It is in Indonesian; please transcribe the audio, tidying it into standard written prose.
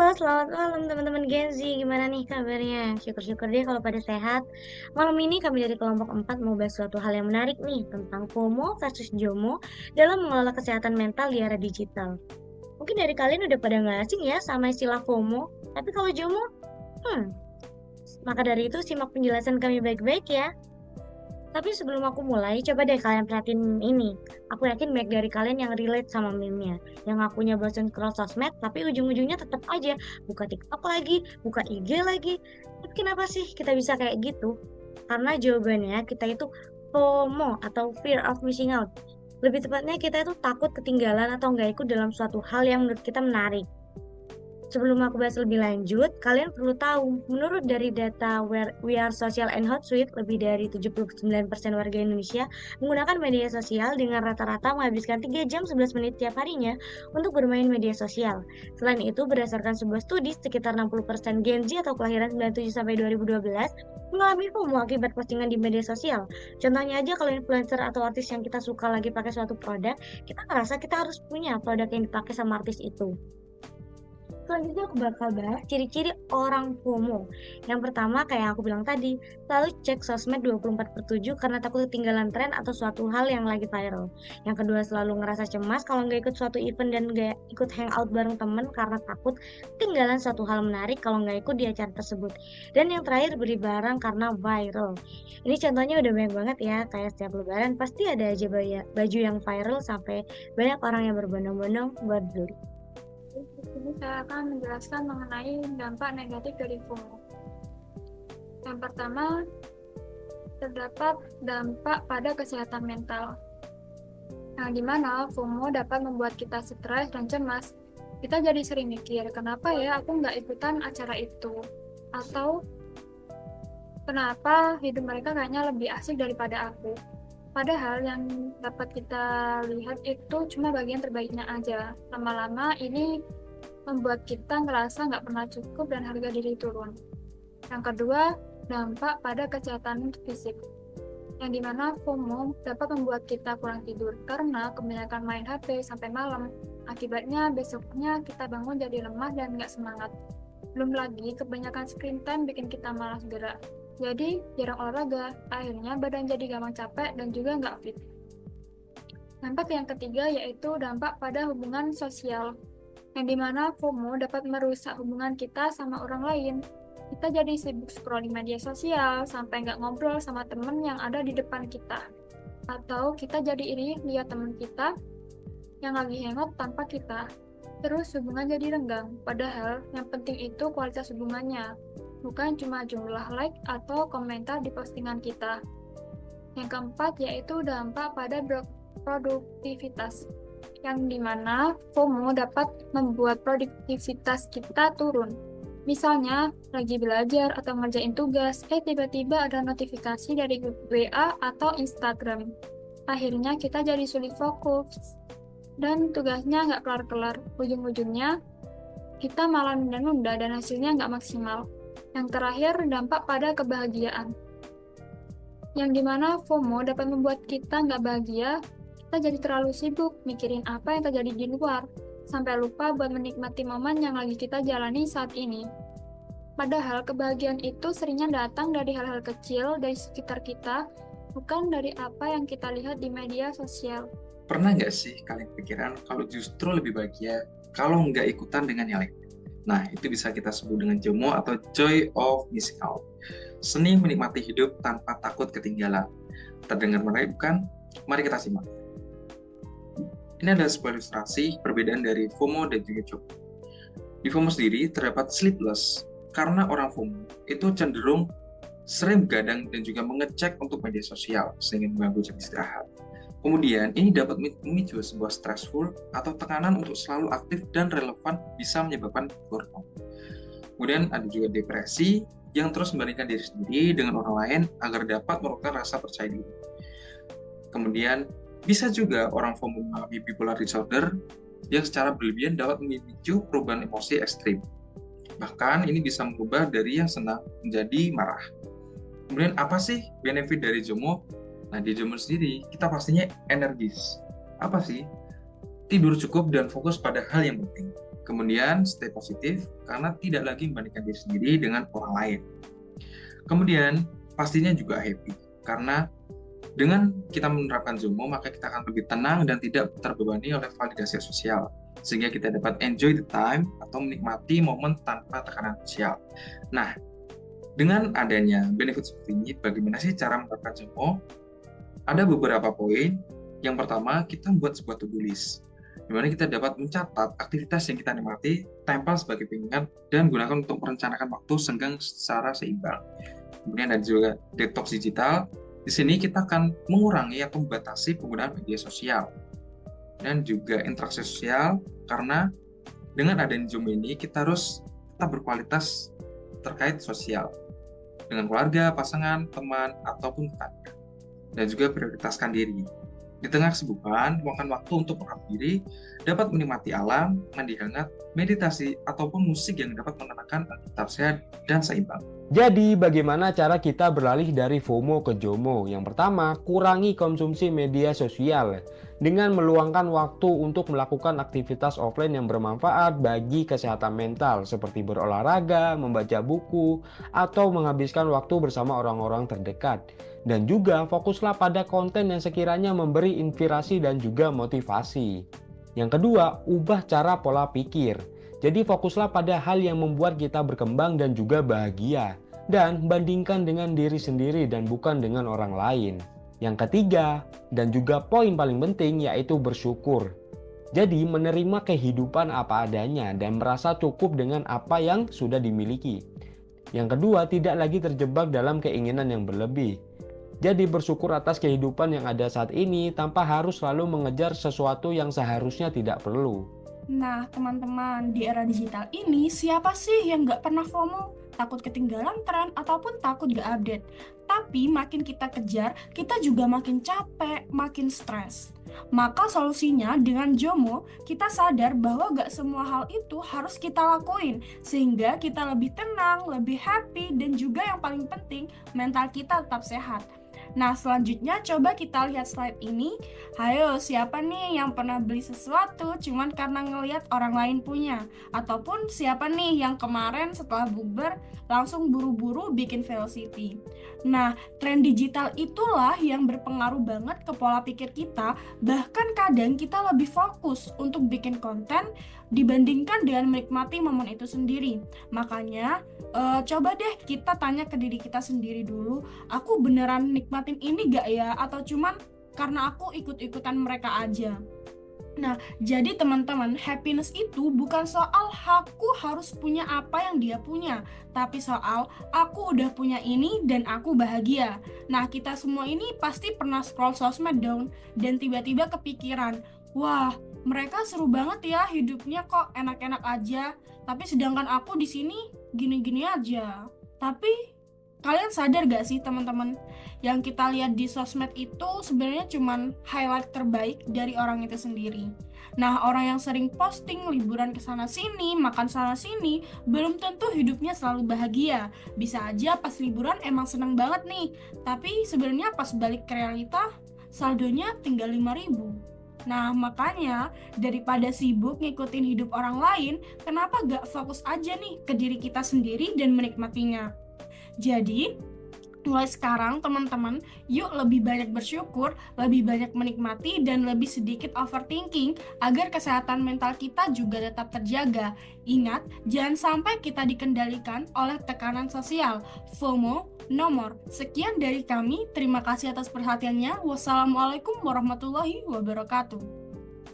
Halo, selamat malam teman-teman Gen Z. Gimana nih kabarnya? Syukur-syukur deh kalau pada sehat. Malam ini kami dari kelompok 4 mau bahas suatu hal yang menarik nih tentang FOMO versus JOMO dalam mengelola kesehatan mental di era digital. Mungkin dari kalian udah pada nggak asing ya sama istilah FOMO, tapi kalau JOMO, hmm, maka dari itu simak penjelasan kami baik-baik ya. Tapi sebelum aku mulai, coba deh kalian perhatiin ini. Aku yakin banyak dari kalian yang relate sama meme-nya. Yang ngakunya bosan scroll sosmed, tapi ujung-ujungnya tetap aja buka TikTok lagi, buka IG lagi. Tapi kenapa sih kita bisa kayak gitu? Karena jawabannya kita itu FOMO atau fear of missing out. Lebih tepatnya kita itu takut ketinggalan atau nggak ikut dalam suatu hal yang menurut kita menarik. Sebelum aku bahas lebih lanjut, kalian perlu tahu, menurut dari data We Are Social and Hootsuite, lebih dari 79% warga Indonesia menggunakan media sosial dengan rata-rata menghabiskan 3 jam 11 menit tiap harinya untuk bermain media sosial. Selain itu, berdasarkan sebuah studi, sekitar 60% Gen Z atau kelahiran 97 sampai 2012 mengalami FOMO akibat postingan di media sosial. Contohnya aja kalau influencer atau artis yang kita suka lagi pakai suatu produk, kita ngerasa kita harus punya produk yang dipakai sama artis itu. Selanjutnya aku bakal bahas ciri-ciri orang FOMO. Yang pertama kayak aku bilang tadi, selalu cek sosmed 24/7 karena takut ketinggalan tren atau suatu hal yang lagi viral. Yang kedua selalu ngerasa cemas kalau nggak ikut suatu event dan nggak ikut hangout bareng temen karena takut ketinggalan suatu hal menarik kalau nggak ikut di acara tersebut. Dan yang terakhir beli barang karena viral. Ini contohnya udah banyak banget ya, kayak setiap lebaran pasti ada aja baju yang viral sampai banyak orang yang berbondong-bondong buat beli. Di sini saya akan menjelaskan mengenai dampak negatif dari FOMO. Yang pertama, terdapat dampak pada kesehatan mental. Yang dimana FOMO dapat membuat kita stres dan cemas. Kita jadi sering mikir, kenapa ya aku nggak ikutan acara itu? Atau, kenapa hidup mereka kayaknya lebih asik daripada aku? Padahal yang dapat kita lihat itu cuma bagian terbaiknya aja. Lama-lama ini membuat kita ngerasa nggak pernah cukup dan harga diri turun. Yang kedua, dampak pada kesehatan fisik. Yang dimana FOMO dapat membuat kita kurang tidur karena kebanyakan main HP sampai malam. Akibatnya besoknya kita bangun jadi lemah dan nggak semangat. Belum lagi kebanyakan screen time bikin kita malas gerak. Jadi jarang olahraga, akhirnya badan jadi gampang capek dan juga nggak fit. Dampak yang ketiga yaitu dampak pada hubungan sosial, yang dimana FOMO dapat merusak hubungan kita sama orang lain. Kita jadi sibuk scrolling media sosial sampai nggak ngobrol sama temen yang ada di depan kita. Atau kita jadi iri lihat temen kita yang lagi hangout tanpa kita. Terus hubungan jadi renggang, padahal yang penting itu kualitas hubungannya, bukan cuma jumlah like atau komentar di postingan kita. Yang keempat yaitu dampak pada produktivitas, yang dimana FOMO dapat membuat produktivitas kita turun. Misalnya, lagi belajar atau ngerjain tugas, tiba-tiba ada notifikasi dari WA atau Instagram. Akhirnya kita jadi sulit fokus, dan tugasnya nggak kelar-kelar. Ujung-ujungnya, kita malah nunda-nunda dan hasilnya nggak maksimal. Yang terakhir, dampak pada kebahagiaan. Yang dimana FOMO dapat membuat kita nggak bahagia, kita jadi terlalu sibuk mikirin apa yang terjadi di luar, sampai lupa buat menikmati momen yang lagi kita jalani saat ini. Padahal kebahagiaan itu seringnya datang dari hal-hal kecil dari sekitar kita, bukan dari apa yang kita lihat di media sosial. Pernah nggak sih kalian pikiran kalau justru lebih bahagia kalau nggak ikutan dengan yang lain? Nah, itu bisa kita sebut dengan JOMO atau Joy of Missing Out. Seni menikmati hidup tanpa takut ketinggalan. Terdengar menarik bukan? Mari kita simak. Ini adalah sebuah ilustrasi perbedaan dari FOMO dan juga JOMO. Di FOMO sendiri terdapat sleepless, karena orang FOMO itu cenderung sering begadang dan juga mengecek untuk media sosial sehingga mengganggu jam istirahat. Kemudian, ini dapat memicu sebuah stressful atau tekanan untuk selalu aktif dan relevan bisa menyebabkan burnout. Kemudian ada juga depresi yang terus membandingkan diri sendiri dengan orang lain agar dapat merupakan rasa percaya diri. Kemudian, bisa juga orang FOMO mengalami bipolar disorder yang secara berlebihan dapat memicu perubahan emosi ekstrim. Bahkan, ini bisa mengubah dari yang senang menjadi marah. Kemudian, apa sih benefit dari JOMO? Nah, di JOMO sendiri, kita pastinya energis. Apa sih? Tidur cukup dan fokus pada hal yang penting. Kemudian stay positif karena tidak lagi membandingkan diri sendiri dengan orang lain. Kemudian pastinya juga happy karena dengan kita menerapkan JOMO maka kita akan lebih tenang dan tidak terbebani oleh validasi sosial, sehingga kita dapat enjoy the time atau menikmati momen tanpa tekanan sosial. Nah, dengan adanya benefit seperti ini, bagaimana sih cara menerapkan JOMO? Ada beberapa poin. Yang pertama, kita membuat sebuah to-do list, di mana kita dapat mencatat aktivitas yang kita nikmati, tempel sebagai pengingat, dan gunakan untuk merencanakan waktu senggang secara seimbang. Kemudian ada juga detox digital. Di sini kita akan mengurangi atau membatasi penggunaan media sosial. Dan juga interaksi sosial, karena dengan adanya JOMO ini, kita harus tetap berkualitas terkait sosial dengan keluarga, pasangan, teman, ataupun tetangga. Dan juga prioritaskan diri. Di tengah kesibukan, luangkan waktu untuk merawat diri, dapat menikmati alam, mandi hangat, meditasi, ataupun musik yang dapat menenangkan agar tetap sehat dan seimbang. Jadi, bagaimana cara kita beralih dari FOMO ke JOMO? Yang pertama, kurangi konsumsi media sosial dengan meluangkan waktu untuk melakukan aktivitas offline yang bermanfaat bagi kesehatan mental, seperti berolahraga, membaca buku, atau menghabiskan waktu bersama orang-orang terdekat. Dan juga fokuslah pada konten yang sekiranya memberi inspirasi dan juga motivasi. Yang kedua, ubah cara pola pikir. Jadi fokuslah pada hal yang membuat kita berkembang dan juga bahagia. Dan bandingkan dengan diri sendiri dan bukan dengan orang lain. Yang ketiga, dan juga poin paling penting, yaitu bersyukur. Jadi menerima kehidupan apa adanya dan merasa cukup dengan apa yang sudah dimiliki. Yang kedua, tidak lagi terjebak dalam keinginan yang berlebih. Jadi bersyukur atas kehidupan yang ada saat ini tanpa harus selalu mengejar sesuatu yang seharusnya tidak perlu. Nah, teman-teman, di era digital ini siapa sih yang nggak pernah FOMO? Takut ketinggalan tren ataupun takut nggak update. Tapi makin kita kejar, kita juga makin capek, makin stres. Maka solusinya dengan JOMO, kita sadar bahwa nggak semua hal itu harus kita lakuin. Sehingga kita lebih tenang, lebih happy, dan juga yang paling penting, mental kita tetap sehat. Nah, selanjutnya coba kita lihat slide ini. Hayo, siapa nih yang pernah beli sesuatu cuman karena ngelihat orang lain punya? Ataupun siapa nih yang kemarin setelah bukber langsung buru-buru bikin velocity? Nah, tren digital itulah yang berpengaruh banget ke pola pikir kita. Bahkan kadang kita lebih fokus untuk bikin konten dibandingkan dengan menikmati momen itu sendiri. Makanya, coba deh kita tanya ke diri kita sendiri dulu, aku beneran nikmatin ini gak ya? Atau cuman karena aku ikut-ikutan mereka aja? Nah, jadi teman-teman, happiness itu bukan soal aku harus punya apa yang dia punya, tapi soal aku udah punya ini dan aku bahagia. Nah, kita semua ini pasti pernah scroll sosmed dong, dan tiba-tiba kepikiran, wah, mereka seru banget ya hidupnya, kok enak-enak aja. Tapi sedangkan aku di sini gini-gini aja. Tapi kalian sadar gak sih teman-teman, yang kita lihat di sosmed itu sebenarnya cuman highlight terbaik dari orang itu sendiri. Nah, orang yang sering posting liburan ke sana sini, makan sana sini, belum tentu hidupnya selalu bahagia. Bisa aja pas liburan emang seneng banget nih, tapi sebenarnya pas balik ke realita, saldonya tinggal 5.000. Nah, makanya daripada sibuk ngikutin hidup orang lain, kenapa gak fokus aja nih ke diri kita sendiri dan menikmatinya? Jadi, mulai sekarang teman-teman, yuk lebih banyak bersyukur, lebih banyak menikmati, dan lebih sedikit overthinking agar kesehatan mental kita juga tetap terjaga. Ingat, jangan sampai kita dikendalikan oleh tekanan sosial. FOMO, nomor. Sekian dari kami, terima kasih atas perhatiannya. Wassalamualaikum warahmatullahi wabarakatuh.